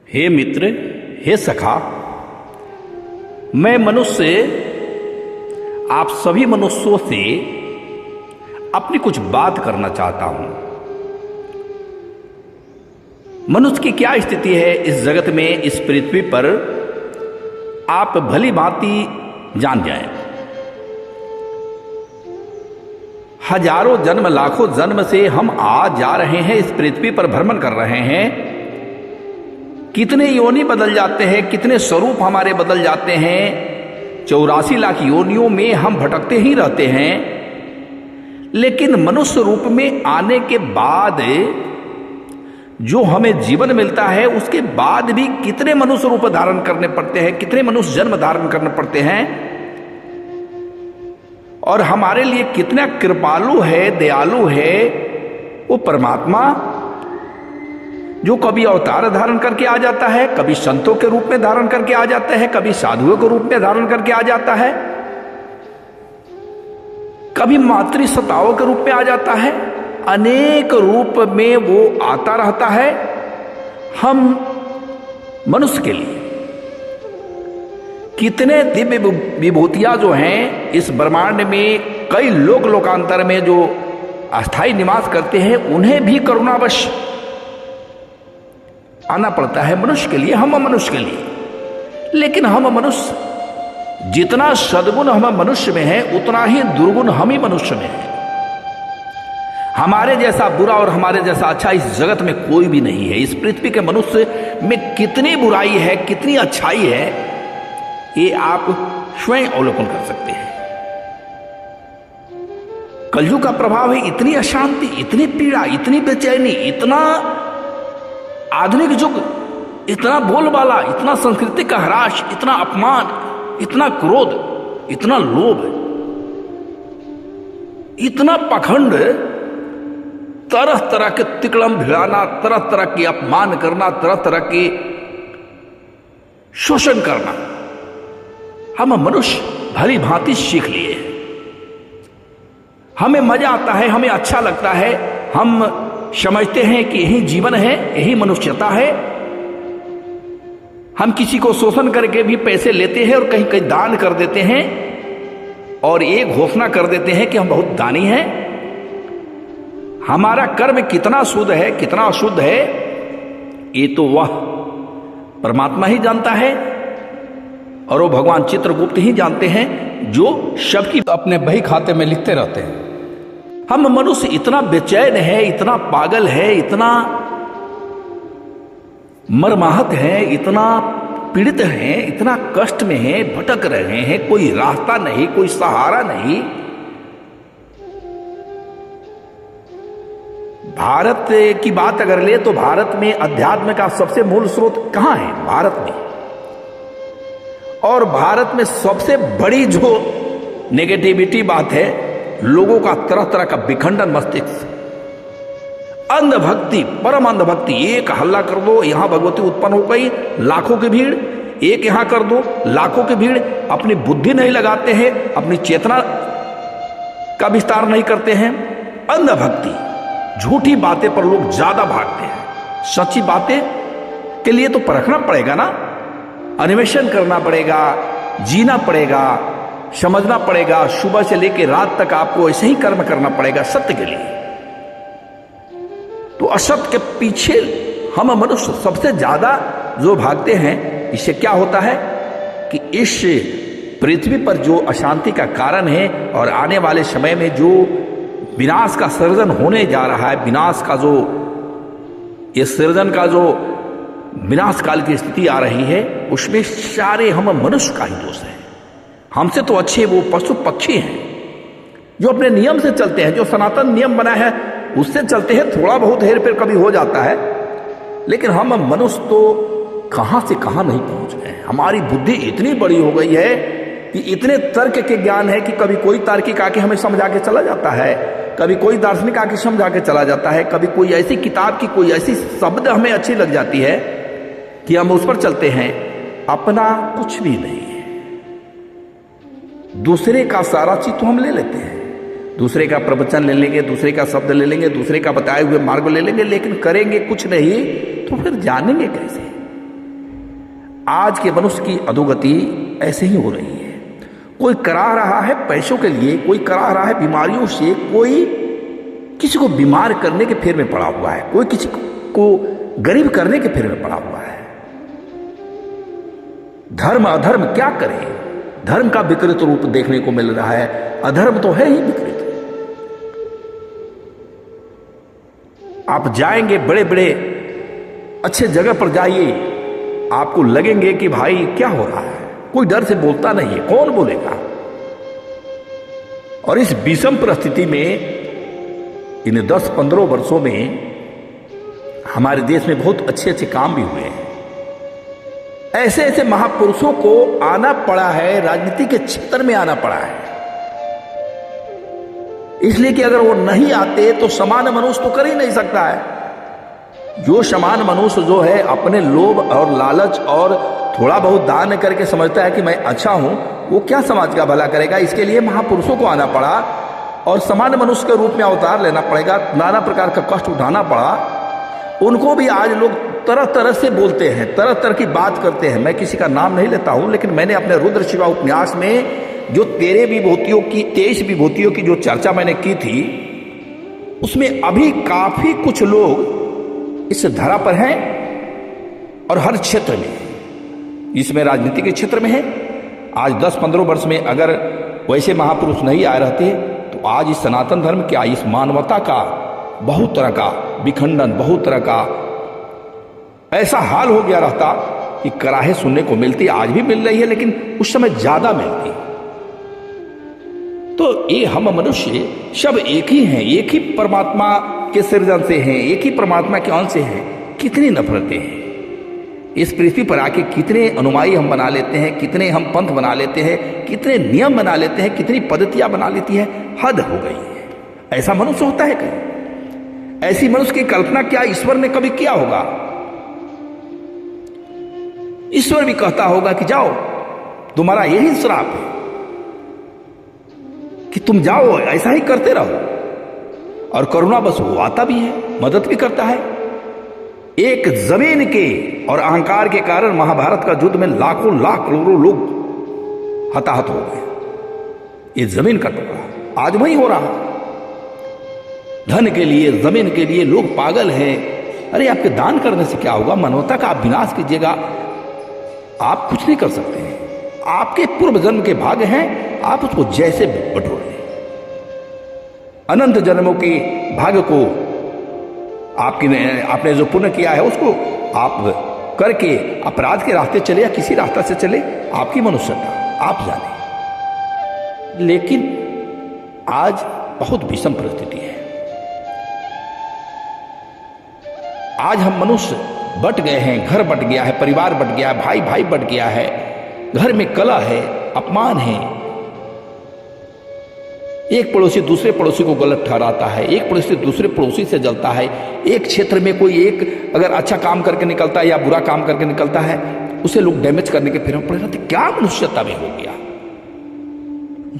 हे मित्र, हे सखा, मैं मनुष्य आप सभी मनुष्यों से अपनी कुछ बात करना चाहता हूं। मनुष्य की क्या स्थिति है इस जगत में, इस पृथ्वी पर, आप भली भांति जान जाएं। हजारों जन्म, लाखों जन्म से हम आ जा रहे हैं, इस पृथ्वी पर भ्रमण कर रहे हैं। कितने योनि बदल जाते हैं, कितने स्वरूप हमारे बदल जाते हैं। 84 लाख योनियों में हम भटकते ही रहते हैं। लेकिन मनुष्य रूप में आने के बाद जो हमें जीवन मिलता है, उसके बाद भी कितने मनुष्य रूप धारण करने पड़ते हैं, कितने मनुष्य जन्म धारण करने पड़ते हैं। और हमारे लिए कितना कृपालु है, दयालु है वो परमात्मा, जो कभी अवतार धारण करके आ जाता है, कभी संतों के रूप में धारण करके आ जाता है, कभी साधुओं के रूप में धारण करके आ जाता है, कभी मातृसत्ताओं के रूप में आ जाता है। अनेक रूप में वो आता रहता है हम मनुष्य के लिए। कितने दिव्य विभूतियां जो हैं इस ब्रह्मांड में, कई लोक लोकांतर में जो अस्थायी निवास करते हैं, उन्हें भी करुणावश आना पड़ता है मनुष्य के लिए, हम मनुष्य के लिए। लेकिन हम मनुष्य, जितना सद्गुण हम मनुष्य में है, उतना ही दुर्गुण हम ही मनुष्य में है। हमारे जैसा बुरा और हमारे जैसा अच्छा इस जगत में कोई भी नहीं है। इस पृथ्वी के मनुष्य में कितनी बुराई है, कितनी अच्छाई है, ये आप स्वयं अवलोकन कर सकते हैं। कलयुग का प्रभाव है, इतनी अशांति, इतनी पीड़ा, इतनी बेचैनी, इतना आधुनिक युग, इतना बोलबाला, इतना संस्कृति का ह्रास, इतना अपमान, इतना क्रोध, इतना लोभ, इतना पाखंड, तरह तरह के तिकड़म भिड़ाना, तरह तरह के अपमान करना, तरह तरह के शोषण करना, हम मनुष्य भली भांति सीख लिए हैं। हमें मजा आता है, हमें अच्छा लगता है, हम समझते हैं कि यही जीवन है, यही मनुष्यता है। हम किसी को शोषण करके भी पैसे लेते हैं और कहीं कहीं दान कर देते हैं और ये घोषणा कर देते हैं कि हम बहुत दानी हैं। हमारा कर्म कितना शुद्ध है, कितना अशुद्ध है, ये तो वह परमात्मा ही जानता है और वो भगवान चित्रगुप्त ही जानते हैं, जो सबकी अपने बही खाते में लिखते रहते हैं। हम मनुष्य इतना बेचैन है, इतना पागल है, इतना मर्माहत है, इतना पीड़ित है, इतना कष्ट में है, भटक रहे हैं, कोई रास्ता नहीं, कोई सहारा नहीं। भारत की बात अगर ले तो भारत में अध्यात्म का सबसे मूल स्रोत कहां है? भारत में। और भारत में सबसे बड़ी जो नेगेटिविटी बात है, लोगों का तरह तरह का विखंडन, मस्तिष्क, अंधभक्ति, परम अंधभक्ति। एक हल्ला कर दो, यहां भगवती उत्पन्न हो गई, लाखों की भीड़। एक यहां कर दो, लाखों की भीड़। अपनी बुद्धि नहीं लगाते हैं, अपनी चेतना का विस्तार नहीं करते हैं। अंधभक्ति, झूठी बातें पर लोग ज्यादा भागते हैं। सच्ची बातें के लिए तो परखना पड़ेगा ना, अन्वेषण करना पड़ेगा, जीना पड़ेगा, समझना पड़ेगा। सुबह से लेकर रात तक आपको ऐसे ही कर्म करना पड़ेगा सत्य के लिए। तो असत्य के पीछे हम मनुष्य सबसे ज्यादा जो भागते हैं, इससे क्या होता है कि इस पृथ्वी पर जो अशांति का कारण है और आने वाले समय में जो विनाश का सृजन होने जा रहा है, विनाश का जो ये सृजन का जो विनाश काल की स्थिति आ रही है, उसमें सारे हम मनुष्य का ही दोष है। हमसे तो अच्छे वो पशु पक्षी हैं जो अपने नियम से चलते हैं, जो सनातन नियम बना है उससे चलते हैं। थोड़ा बहुत हेर फेर कभी हो जाता है, लेकिन हम मनुष्य तो कहां से कहां नहीं पहुंच गए। हमारी बुद्धि इतनी बड़ी हो गई है कि इतने तर्क के ज्ञान है कि कभी कोई तार्किक आके हमें समझा के चला जाता है, कभी कोई दार्शनिक आके समझा के चला जाता है, कभी कोई ऐसी किताब की कोई ऐसी शब्द हमें अच्छी लग जाती है कि हम उस पर चलते हैं। अपना कुछ भी नहीं है, दूसरे का सारा चीज तो हम ले लेते हैं। दूसरे का प्रवचन ले लेंगे, दूसरे का शब्द ले लेंगे, दूसरे का बताए हुए मार्ग ले लेंगे, लेकिन करेंगे कुछ नहीं तो फिर जानेंगे कैसे? आज के मनुष्य की अधोगति ऐसे ही हो रही है। कोई करा रहा है पैसों के लिए, कोई करा रहा है बीमारियों से, कोई किसी को बीमार करने के फेर में पड़ा हुआ है, कोई किसी को गरीब करने के फेर में पड़ा हुआ है। धर्म अधर्म क्या करे? धर्म का विकृत रूप देखने को मिल रहा है, अधर्म तो है ही विकृत। आप जाएंगे बड़े बड़े अच्छे जगह पर जाइए, आपको लगेंगे कि भाई क्या हो रहा है, कोई डर से बोलता नहीं है, कौन बोलेगा? और इस विषम परिस्थिति में इन 10-15 वर्षों में हमारे देश में बहुत अच्छे अच्छे काम भी हुए हैं। ऐसे ऐसे महापुरुषों को आना पड़ा है, राजनीति के क्षेत्र में आना पड़ा है, इसलिए कि अगर वो नहीं आते तो सामान्य मनुष्य तो कर ही नहीं सकता है। जो सामान्य मनुष्य जो है अपने लोभ और लालच और थोड़ा बहुत दान करके समझता है कि मैं अच्छा हूं, वो क्या समाज का भला करेगा? इसके लिए महापुरुषों को आना पड़ा और सामान्य मनुष्य के रूप में अवतार लेना पड़ेगा, नाना प्रकार का कष्ट उठाना पड़ा। उनको भी आज लोग तरह तरह से बोलते हैं, तरह तरह की बात करते हैं। मैं किसी का नाम नहीं लेता हूं, लेकिन मैंने अपने रुद्र शिवा उपन्यास में जो 23 विभूतियों की जो चर्चा मैंने की थी, उसमें अभी काफी कुछ लोग इस धरा पर हैं और हर क्षेत्र में, इसमें राजनीति के क्षेत्र में है। आज 10-15 वर्ष में अगर वैसे महापुरुष नहीं आए रहते तो आज इस सनातन धर्म क्या, इस मानवता का बहुत तरह का विखंडन, बहुत तरह का ऐसा हाल हो गया रहता कि कराहे सुनने को मिलती। आज भी मिल रही है, लेकिन उस समय ज्यादा मिलती। तो ये हम मनुष्य सब एक ही हैं, एक ही परमात्मा के सृजन से हैं, एक ही परमात्मा के अंश से हैं। कितनी नफरतें हैं इस पृथ्वी पर आके, कितने अनुयायी हम बना लेते हैं, कितने हम पंथ बना लेते हैं, कितने नियम बना लेते हैं, कितनी पद्धतियां बना लेती है। हद हो गई है। ऐसा मनुष्य होता है कहीं? ऐसी मनुष्य की कल्पना क्या ईश्वर ने कभी किया होगा? ईश्वर भी कहता होगा कि जाओ, तुम्हारा यही श्राप है कि तुम जाओ, ऐसा ही करते रहो। और करुणा बस वो आता भी है, मदद भी करता है। एक जमीन के और अहंकार के कारण महाभारत का युद्ध में लाखों लाख करोड़ों लोग हताहत हो गए। ये जमीन का टुकड़ा आज वही हो रहा। धन के लिए, जमीन के लिए लोग पागल हैं। अरे आपके दान करने से क्या होगा? मानवता का आप विनाश कीजिएगा, आप कुछ नहीं कर सकते हैं। आपके पूर्व जन्म के भाग्य हैं, आप उसको जैसे बटोर लें। अनंत जन्मों के भाग्य को आपने जो पुण्य किया है उसको आप करके अपराध के रास्ते चले या किसी रास्ते से चले, आपकी मनुष्यता आप जाने। लेकिन आज बहुत विषम परिस्थिति है। आज हम मनुष्य बट गए हैं, घर बट गया है, परिवार बट गया है, भाई भाई बट गया है, घर में कलह है, अपमान है। एक पड़ोसी दूसरे पड़ोसी को गलत ठहराता है, एक पड़ोसी दूसरे पड़ोसी से जलता है। एक क्षेत्र में कोई एक अगर अच्छा काम करके निकलता है या बुरा काम करके निकलता है, उसे लोग डैमेज करने के फिर में पड़े रहते। क्या मनुष्यता में हो गया?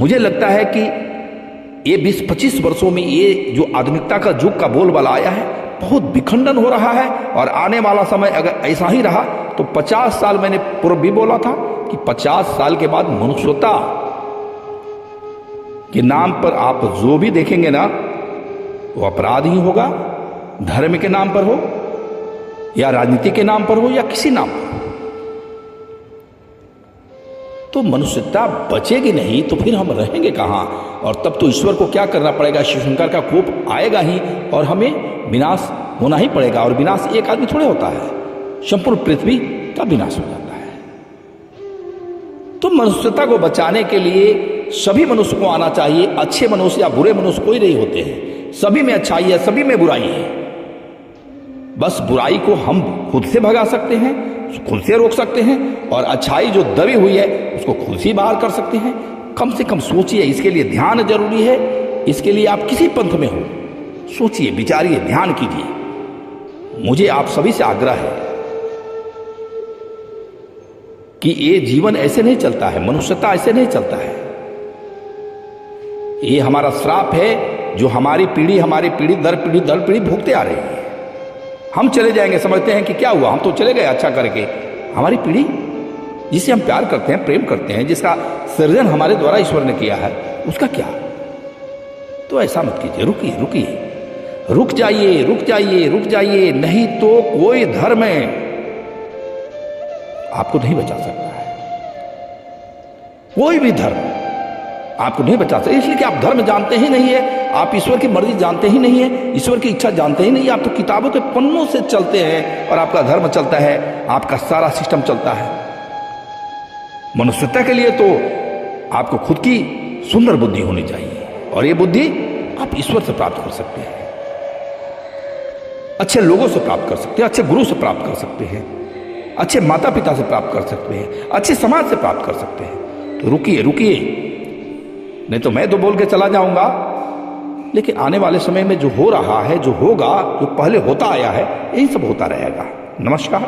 मुझे लगता है कि ये 20-25 वर्षों में ये जो आधुनिकता का युग का बोलबाला आया है, बहुत विखंडन हो रहा है। और आने वाला समय अगर ऐसा ही रहा तो 50 साल, मैंने पूर्व भी बोला था कि 50 साल के बाद मनुष्यता के नाम पर आप जो भी देखेंगे ना, वो अपराध ही होगा। धर्म के नाम पर हो या राजनीति के नाम पर हो या किसी नाम पर हो, तो मनुष्यता बचेगी नहीं। तो फिर हम रहेंगे कहां? और तब तो ईश्वर को क्या करना पड़ेगा? शिव शंकर का कोप आएगा ही और हमें विनाश होना ही पड़ेगा। और विनाश एक आदमी थोड़े होता है, संपूर्ण पृथ्वी का विनाश हो जाता है। तो मनुष्यता को बचाने के लिए सभी मनुष्य को आना चाहिए। अच्छे मनुष्य या बुरे मनुष्य कोई नहीं होते हैं, सभी में अच्छाई है, सभी में बुराई है। बस बुराई को हम खुद से भगा सकते हैं, खुद से रोक सकते हैं, और अच्छाई जो दबी हुई है उसको खुद से बाहर कर सकते हैं। कम से कम सोचिए, इसके लिए ध्यान जरूरी है। इसके लिए आप किसी पंथ में हो, सोचिए, विचारिए, ध्यान कीजिए। मुझे आप सभी से आग्रह है कि ये जीवन ऐसे नहीं चलता है, मनुष्यता ऐसे नहीं चलता है। ये हमारा श्राप है जो हमारी पीढ़ी दर पीढ़ी भोगते आ रही है। हम चले जाएंगे, समझते हैं कि क्या हुआ, हम तो चले गए अच्छा करके। हमारी पीढ़ी जिसे हम प्यार करते हैं, प्रेम करते हैं, जिसका सृजन हमारे द्वारा ईश्वर ने किया है, उसका क्या? तो ऐसा मत कीजिए, रुकिए रुकिए, रुक जाइए रुक जाइए रुक जाइए, नहीं तो कोई धर्म आपको नहीं बचा सकता है। कोई भी धर्म आपको नहीं बचा सकता, इसलिए कि आप धर्म जानते ही नहीं है, आप ईश्वर की मर्जी जानते ही नहीं है, ईश्वर की इच्छा जानते ही नहीं। आप तो किताबों के पन्नों से चलते हैं और आपका धर्म चलता है, आपका सारा सिस्टम चलता है। मनुष्यता के लिए तो आपको खुद की सुंदर बुद्धि होनी चाहिए, और ये बुद्धि आप ईश्वर से प्राप्त कर सकते हैं, अच्छे लोगों से प्राप्त कर सकते हैं, अच्छे गुरु से प्राप्त कर सकते हैं, अच्छे माता पिता से प्राप्त कर सकते हैं, अच्छे समाज से प्राप्त कर सकते हैं। तो रुकिए रुकिए, नहीं तो मैं तो बोल के चला जाऊंगा, लेकिन आने वाले समय में जो हो रहा है, जो होगा, जो पहले होता आया है, यही सब होता रहेगा। नमस्कार।